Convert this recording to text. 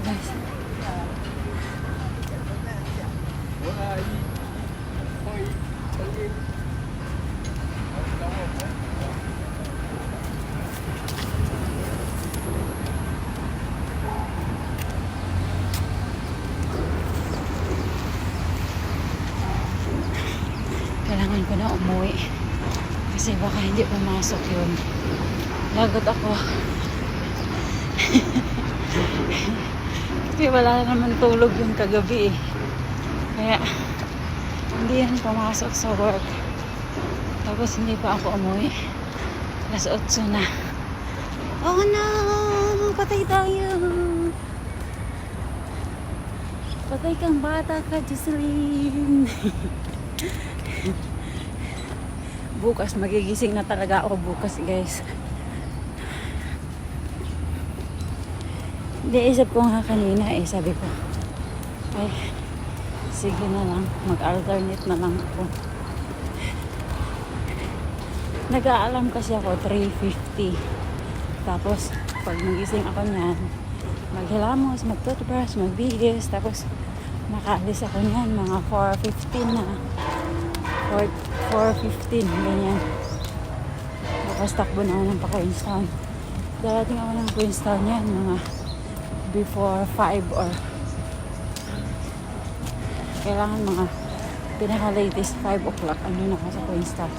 guys. Kailangan ko na umuwi kasi baka hindi pumasok yun. Lagot ako. Kasi wala naman tulog yung kagabi eh. Kaya hindi yan pumasok sa work. Tapos hindi pa ako umuwi. Alas 8 na. Oh no! Patay tayo! Patay kang bata ka, Jocelyn! Bukas magigising na talaga ako bukas, guys. Hindi, isip ko nga kanina eh, sabi ko ay sige na lang, mag-alternate na lang ako. Nag-aalam kasi ako 3:50. Tapos pag magising ako niyan, maghilamos, mag-toothbrush, magbihis, tapos makaalis ako niyan mga 4:15 na, 4:15 ganyan. Tapos takbo na ako ng pa-Queenstown. Darating ako ng Queenstown yan mga before 5 or kailangan mga pinaka latest 5 o'clock ano na ako sa Queenstown.